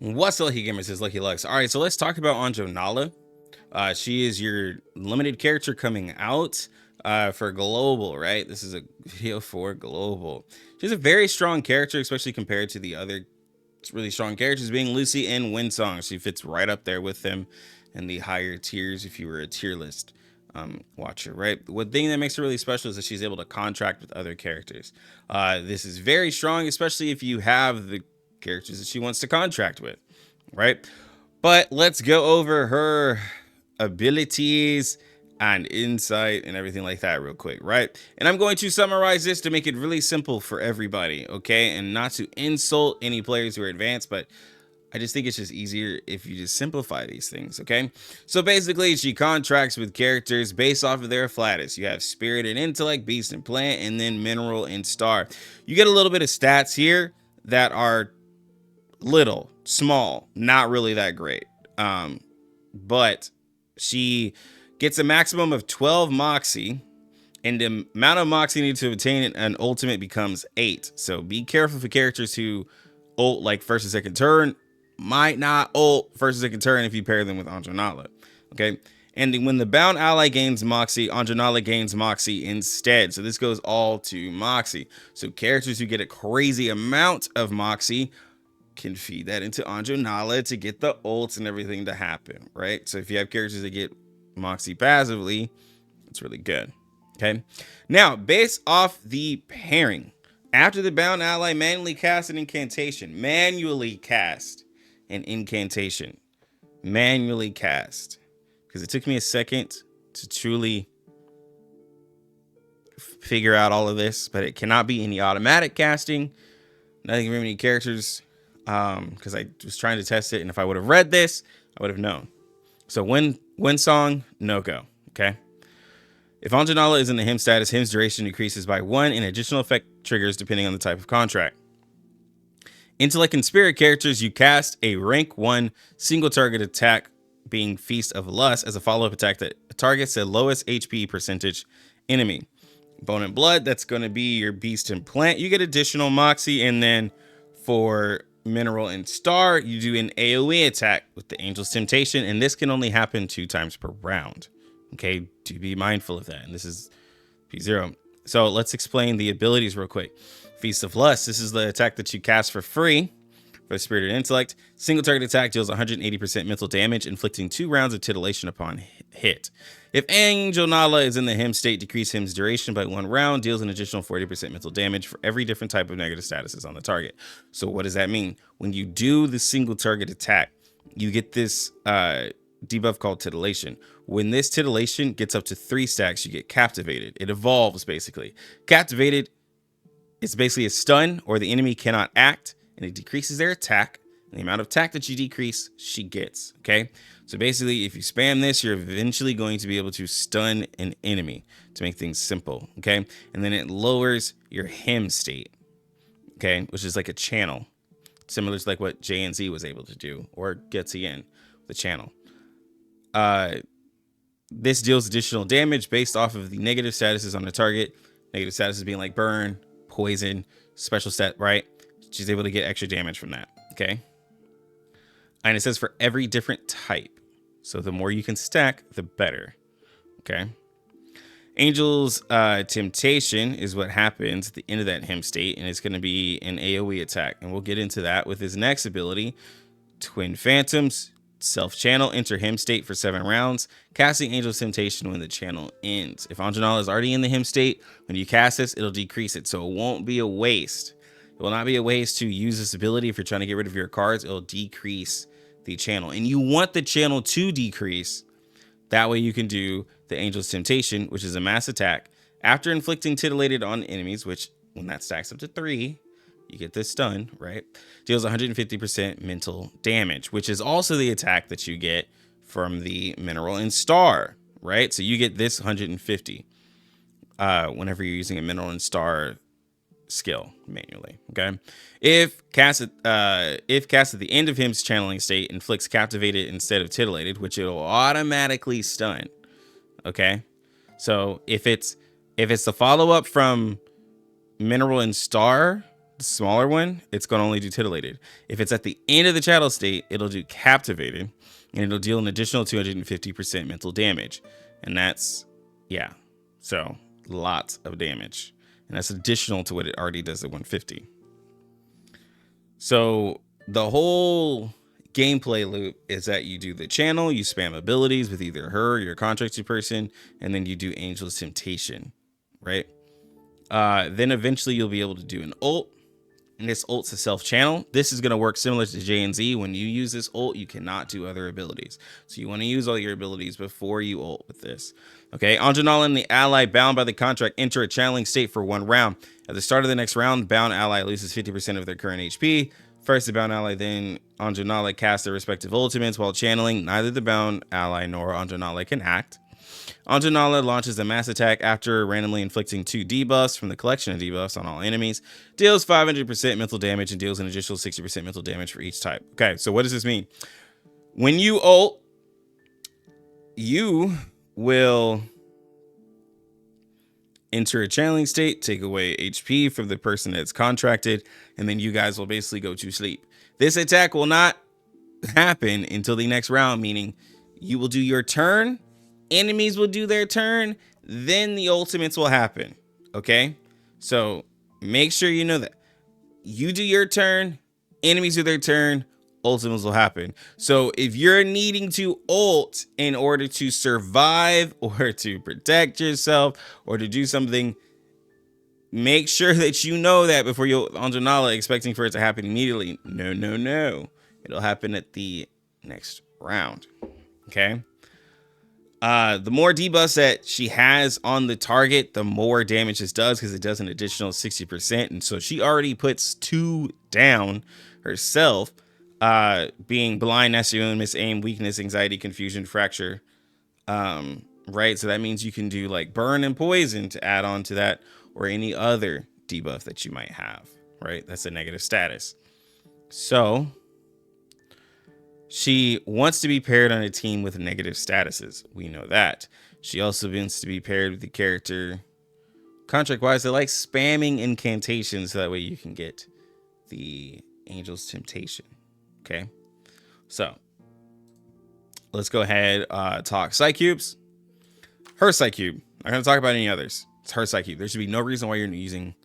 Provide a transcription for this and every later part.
What's up, Lucky Gamers? Is Lucky Lux. All right, so let's talk about Anjo Nala. She is your limited character coming out for global, right? This is a video for global. She's a very strong character, especially compared to the other really strong characters, being Lucy and Windsong. She fits right up there with them in the higher tiers if you were a tier list watcher, right? One thing that makes her really special is that she's able to contract with other characters. This is very strong, especially if you have the characters that she wants to contract with, right? But let's go over her abilities and insight and everything like that real quick, right? And I'm going to summarize this to make it really simple for everybody, okay? And not to insult any players who are advanced, but I just think it's just easier if you just simplify these things, okay? So basically, she contracts with characters based off of their flatus. You have Spirit and Intellect, Beast and Plant, and then Mineral and Star. You get a little bit of stats here that are little, small, not really that great. But she gets a maximum of 12 Moxie, and the amount of Moxie needed to obtain an ultimate becomes 8. So be careful for characters who ult like first and second turn. Might not ult first and second turn if you pair them with Anjo Nala. Okay. And when the bound ally gains Moxie, Anjo Nala gains Moxie instead. So this goes all to Moxie. So characters who get a crazy amount of Moxie can feed that into Anjo Nala to get the ults and everything to happen, right? So if you have characters that get Moxie passively, it's really good. Okay. Now, based off the pairing, after the bound ally manually cast an incantation, manually cast, because it took me a second to truly figure out all of this, but it cannot be any automatic casting. Nothing very many characters, because I was trying to test it, and if I would have read this, I would have known. So Windsong, no go. Okay. If Anjo Nala is in the him status, him's duration decreases by 1, and additional effect triggers depending on the type of contract. Intellect and Spirit characters, you cast a rank 1 single target attack being Feast of Lust as a follow-up attack that targets the lowest HP percentage enemy. Bone and Blood, that's going to be your Beast and Plant. You get additional Moxie, and then for Mineral and Star, you do an AoE attack with the Angel's Temptation, and this can only happen 2 times per round. Okay, to be mindful of that. And this is P0. So let's explain the abilities real quick. Feast of Lust, this is the attack that you cast for free for the Spirit and Intellect. Single target attack deals 180% mental damage, inflicting 2 rounds of titillation upon hit. If Anjo Nala is in the him state, decrease him's duration by 1 round, deals an additional 40% mental damage for every different type of negative statuses on the target. So what does that mean? When you do the single target attack, you get this debuff called titillation. When this titillation gets up to 3 stacks, you get captivated. It evolves basically. Captivated is basically a stun, or the enemy cannot act, and it decreases their attack. And the amount of attack that you decrease, she gets. Okay. So basically, if you spam this, you're eventually going to be able to stun an enemy to make things simple. Okay. And then it lowers your him state. Okay. Which is like a channel, similar to like what JNZ was able to do, or Getsy in the channel. This deals additional damage based off of the negative statuses on the target. Negative statuses being like burn, poison, special stat, right? She's able to get extra damage from that. Okay. And it says for every different type. So the more you can stack, the better. Okay. Angel's Temptation is what happens at the end of that him state, and it's going to be an AoE attack. And we'll get into that with his next ability, Twin Phantoms. Self-channel, enter him state for 7 rounds, casting Angel's Temptation when the channel ends. If Anjo Nala is already in the him state, when you cast this, it'll decrease it. So it won't be a waste. It will not be a waste to use this ability. If you're trying to get rid of your cards, it'll decrease the channel. And you want the channel to decrease. That way you can do the Angel's Temptation, which is a mass attack. After inflicting titillated on enemies, which when that stacks up to 3, you get this stun, right? Deals 150% mental damage, which is also the attack that you get from the Mineral and Star, right? So you get this 150 whenever you're using a Mineral and Star skill manually, okay? If cast at the end of him's channeling state, inflicts captivated instead of titillated, which it'll automatically stun, okay? So if it's the follow-up from Mineral and Star, smaller one, it's going to only do titillated. If it's at the end of the chattel state, it'll do captivated, and it'll deal an additional 250% mental damage. And that's, yeah, so lots of damage. And that's additional to what it already does at 150. So the whole gameplay loop is that you do the channel, you spam abilities with either her or your contracted person, and then you do Angel's Temptation, right? Then eventually you'll be able to do an ult, and this ult's a self-channel. This is going to work similar to J and Z. When you use this ult, you cannot do other abilities. So you want to use all your abilities before you ult with this. Okay, Anjo Nala and the ally bound by the contract enter a channeling state for 1 round. At the start of the next round, the bound ally loses 50% of their current HP. First, the bound ally, then Anjo Nala cast their respective ultimates while channeling. Neither the bound ally nor Anjo Nala can act. Anjo Nala launches a mass attack after randomly inflicting 2 debuffs from the collection of debuffs on all enemies, deals 500% mental damage, and deals an additional 60% mental damage for each type. Okay, so what does this mean? When you ult, you will enter a channeling state, take away HP from the person that's contracted, and then you guys will basically go to sleep. This attack will not happen until the next round, meaning you will do your turn, enemies will do their turn, then the ultimates will happen. Okay, so make sure you know that you do your turn, enemies do their turn, ultimates will happen. So if you're needing to ult in order to survive or to protect yourself or to do something, make sure that you know that before you Anjo Nala expecting for it to happen immediately. No. It'll happen at the next round. Okay. The more debuffs that she has on the target, the more damage this does, because it does an additional 60%. And so she already puts 2 down herself, being blind, SUN, miss aim, weakness, anxiety, confusion, fracture. Right. So that means you can do like burn and poison to add on to that, or any other debuff that you might have. Right. That's a negative status. So she wants to be paired on a team with negative statuses. We know that. She also wants to be paired with the character contract-wise that likes spamming incantations, so that way you can get the Angel's Temptation. Okay, so let's go ahead talk Psychubes. Her Psychube. I'm going to talk about any others. It's her Psychube. There should be no reason why you're using,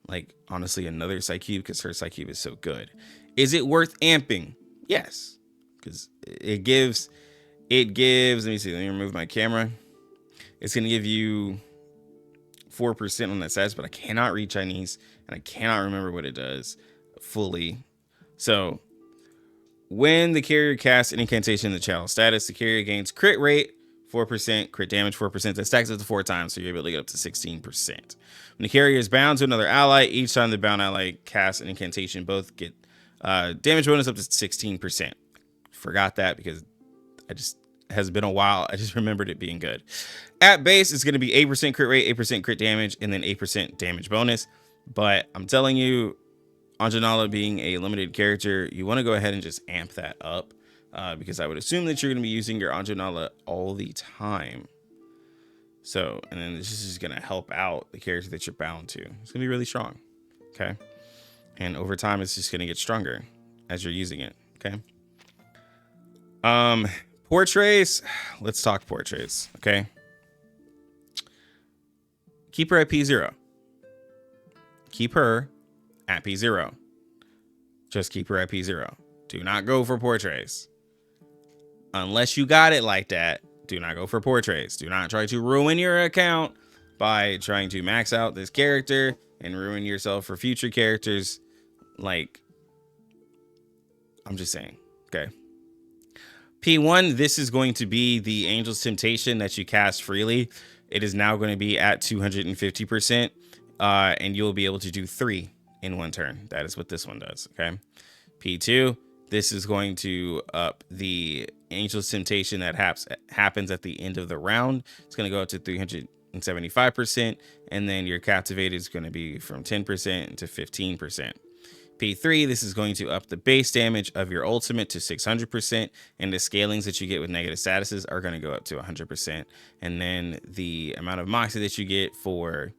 like, honestly, another Psychube, because her Psychube is so good. Is it worth amping? Yes. Because it gives, let me see, let me remove my camera. It's going to give you 4% on that status, but I cannot read Chinese and I cannot remember what it does fully. So when the carrier casts an incantation in the channel status, the carrier gains crit rate 4%, crit damage 4%. That stacks up to 4 times, so you're able to get up to 16%. When the carrier is bound to another ally, each time the bound ally casts an incantation, both get damage bonus up to 16%. Forgot that because has been a while. I just remembered it being good. At base, it's going to be 8% crit rate, 8% crit damage, and then 8% damage bonus. But I'm telling you, Anjo Nala being a limited character, you want to go ahead and just amp that up, because I would assume that you're going to be using your Anjo Nala all the time. So, and then this is going to help out the character that you're bound to. It's going to be really strong. Okay. And over time, it's just going to get stronger as you're using it. Okay. Portraits. Let's talk portraits. Okay. Keep her at P0. Keep her at P0. Just keep her at P0. Do not go for portraits. Unless you got it like that, do not go for portraits. Do not try to ruin your account by trying to max out this character and ruin yourself for future characters. Like, I'm just saying. Okay. P1, this is going to be the Angel's Temptation that you cast freely. It is now going to be at 250%, and you'll be able to do 3 in 1 turn. That is what this one does, okay? P2, this is going to up the Angel's Temptation that happens at the end of the round. It's going to go up to 375%, and then your Captivated is going to be from 10% to 15%. P3, this is going to up the base damage of your ultimate to 600%, and the scalings that you get with negative statuses are going to go up to 100%. And then the amount of moxie that you get for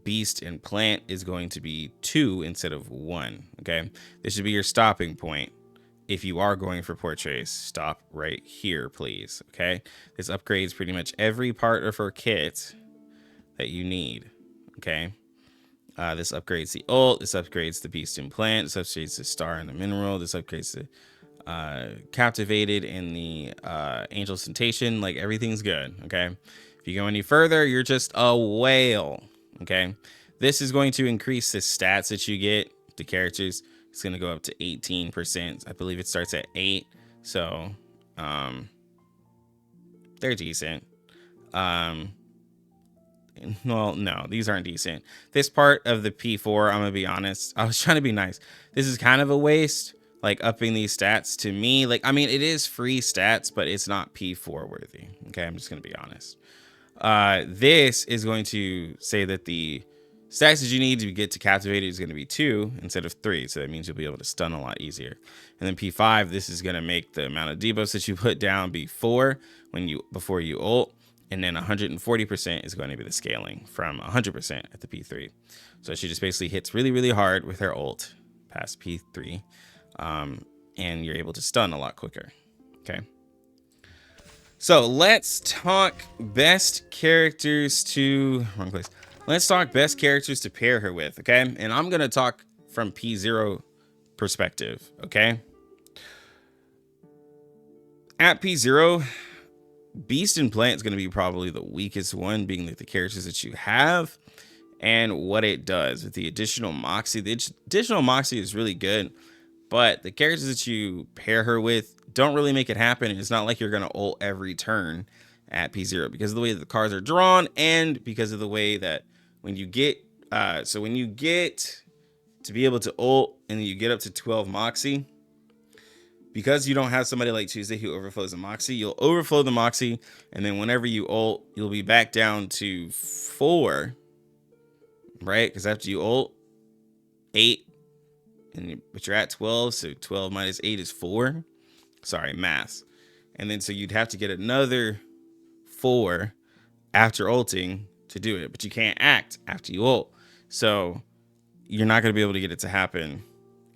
beast and plant is going to be 2 instead of 1. Okay, this should be your stopping point. If you are going for portraits, stop right here, please. Okay, this upgrades pretty much every part of her kit that you need. Okay, this upgrades the ult, this upgrades the beast and plant, this upgrades the star and the mineral, this upgrades the captivated and the angel sensation. Like, everything's good. Okay, if you go any further, you're just a whale. Okay, this is going to increase the stats that you get, the characters. It's going to go up to 18%. I believe it starts at 8. So they're decent. Well, no, these aren't decent. This part of the P4, I'm gonna be honest, I was trying to be nice. This is kind of a waste, like upping these stats to me. Like, I mean, it is free stats, but it's not P4 worthy. Okay, I'm just gonna be honest. This is going to say that the stats that you need to get to captivated is going to be 2 instead of 3. So that means you'll be able to stun a lot easier. And then P5, this is going to make the amount of debuffs that you put down be 4 before you ult. And then 140% is going to be the scaling from 100% at the P3. So she just basically hits really, really hard with her ult past P3. And you're able to stun a lot quicker. Okay. So let's talk best characters to... Wrong place. Let's talk best characters to pair her with, okay? And I'm going to talk from P0 perspective, okay? At P0... Beast and Plant is going to be probably the weakest one, being like the characters that you have and what it does with the additional Moxie. The additional Moxie is really good, but the characters that you pair her with don't really make it happen. It's not like you're going to ult every turn at P0 because of the way that the cards are drawn and because of the way that when you get when you get to be able to ult and you get up to 12 Moxie, because you don't have somebody like Tuesday who overflows the Moxie, you'll overflow the Moxie, and then whenever you ult, you'll be back down to 4, right? Because after you ult, 8, but you're at 12, so 12 minus 8 is 4. Sorry, math. And then so you'd have to get another 4 after ulting to do it, but you can't act after you ult. So you're not going to be able to get it to happen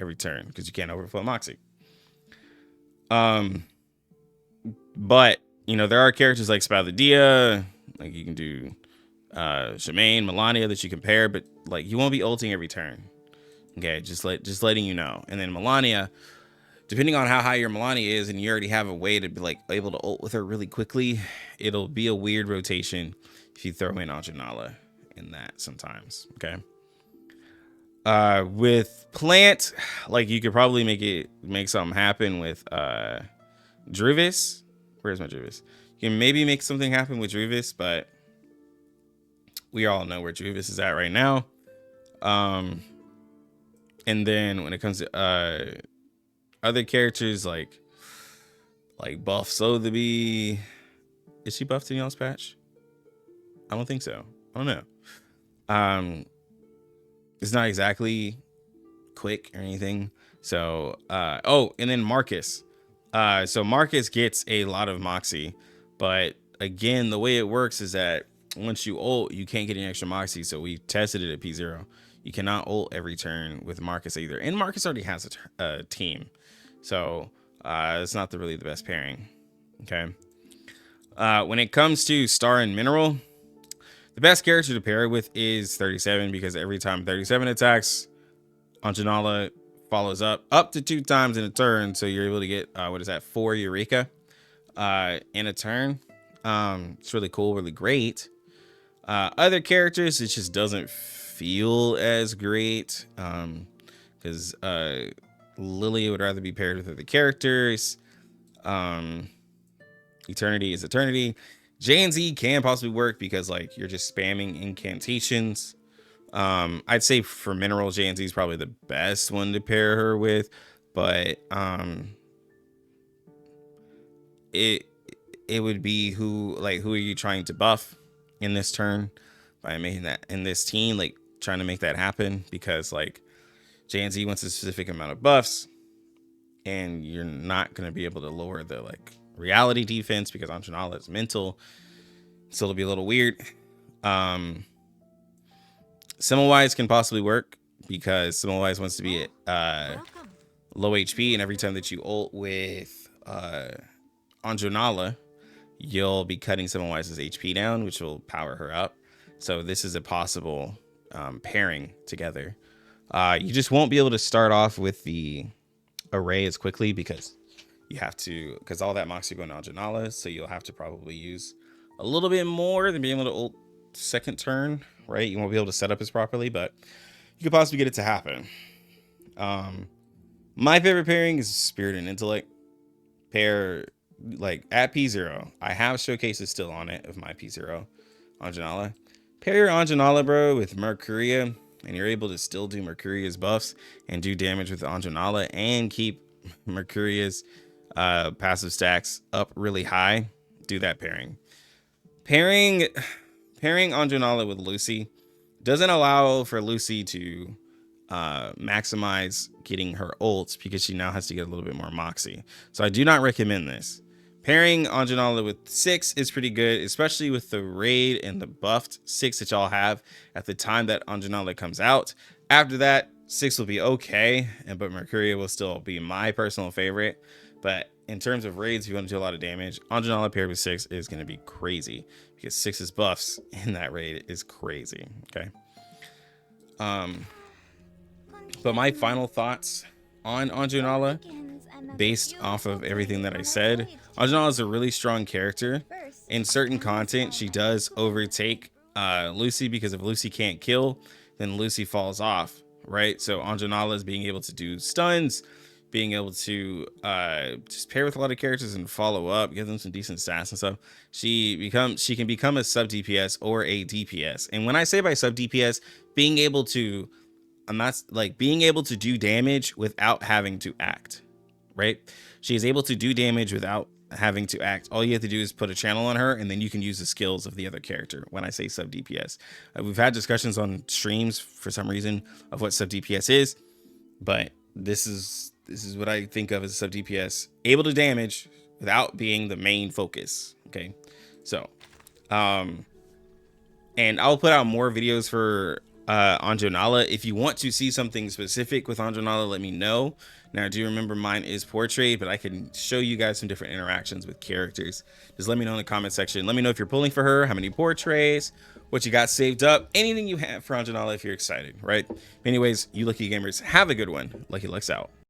every turn because you can't overflow Moxie. But you know, there are characters like Spaladia, like you can do Shemaine, Melania that you can pair, but like you won't be ulting every turn. Okay, just letting you know. And then Melania, depending on how high your Melania is, and you already have a way to be like able to ult with her really quickly, it'll be a weird rotation if you throw in Anjo in that sometimes. Okay. With Plant, like you could probably make something happen with Druvis. Where's my Druvis? You can maybe make something happen with Druvis, but we all know where Druvis is at right now. And then when it comes to other characters like Buff Sotheby, is she buffed in y'all's patch? I don't think so. I don't know. It's not exactly quick or anything. So, oh, and then Marcus. So Marcus gets a lot of Moxie, but again, the way it works is that once you ult, you can't get any extra Moxie. So we tested it at P0. You cannot ult every turn with Marcus either. And Marcus already has a team. So it's not really the best pairing. Okay. When it comes to Star and Mineral, the best character to pair with is 37 because every time 37 attacks, Anjo follows up to 2 times in a turn. So you're able to get, 4 Eureka in a turn. It's really cool, really great. Other characters, it just doesn't feel as great because Lily would rather be paired with other characters. Eternity is Eternity. J and Z can possibly work because like you're just spamming incantations. I'd say for Mineral, J and Z is probably the best one to pair her with, but it would be who are you trying to buff in this turn by making that in this team, like trying to make that happen, because like J and Z wants a specific amount of buffs and you're not going to be able to lower the like reality defense because Anjo is mental, so it'll be a little weird. Semmelweis can possibly work because Semmelweis wants to be at low HP, and every time that you ult with Anjo Nala, you'll be cutting Semmelweis' HP down, which will power her up. So this is a possible pairing together. You just won't be able to start off with the array as quickly because you have to, because all that Moxie going to Anjo Nala, so you'll have to probably use a little bit more than being able to ult second turn, right? You won't be able to set up as properly, but you could possibly get it to happen. My favorite pairing is Spirit and Intellect. Pair like at P0. I have showcases still on it of my P0 Anjo Nala. Pair your Anjo Nala, bro, with Mercuria, and you're able to still do Mercuria's buffs and do damage with Anjo Nala and keep Mercuria's passive stacks up really high. Do that pairing. Pairing Anjo Nala with Lucy doesn't allow for Lucy to maximize getting her ults because she now has to get a little bit more moxie. So I do not recommend this. Pairing Anjo Nala with 6 is pretty good, especially with the raid and the buffed 6 that y'all have at the time that Anjo Nala comes out. After that, 6 will be okay, but Mercuria will still be my personal favorite. But in terms of raids, if you want to do a lot of damage, Anjo Nala paired with 6 is going to be crazy because 6's buffs in that raid is crazy. Okay. But my final thoughts on Anjo Nala, based off of everything that I said, Anjo Nala is a really strong character. In certain content, she does overtake Lucy, because if Lucy can't kill, then Lucy falls off, right? So Anjo Nala is being able to do stuns, being able to just pair with a lot of characters and follow up, give them some decent stats and stuff. She can become a sub DPS or a DPS. And when I say by sub DPS, being able to, I'm not like being able to do damage without having to act, right? She is able to do damage without having to act. All you have to do is put a channel on her, and then you can use the skills of the other character. When I say sub DPS, we've had discussions on streams for some reason of what sub DPS is, but this is what I think of as sub DPS, able to damage without being the main focus. Okay, so and I'll put out more videos for Anjo Nala. If you want to see something specific with Anjo Nala, let me know. Now, I do remember mine is portrait, but I can show you guys some different interactions with characters. Just let me know in the comment section. Let me know if you're pulling for her, how many portraits, what you got saved up, anything you have for Anjo Nala if you're excited, right? Anyways, you lucky gamers, have a good one. Lucky Lux out.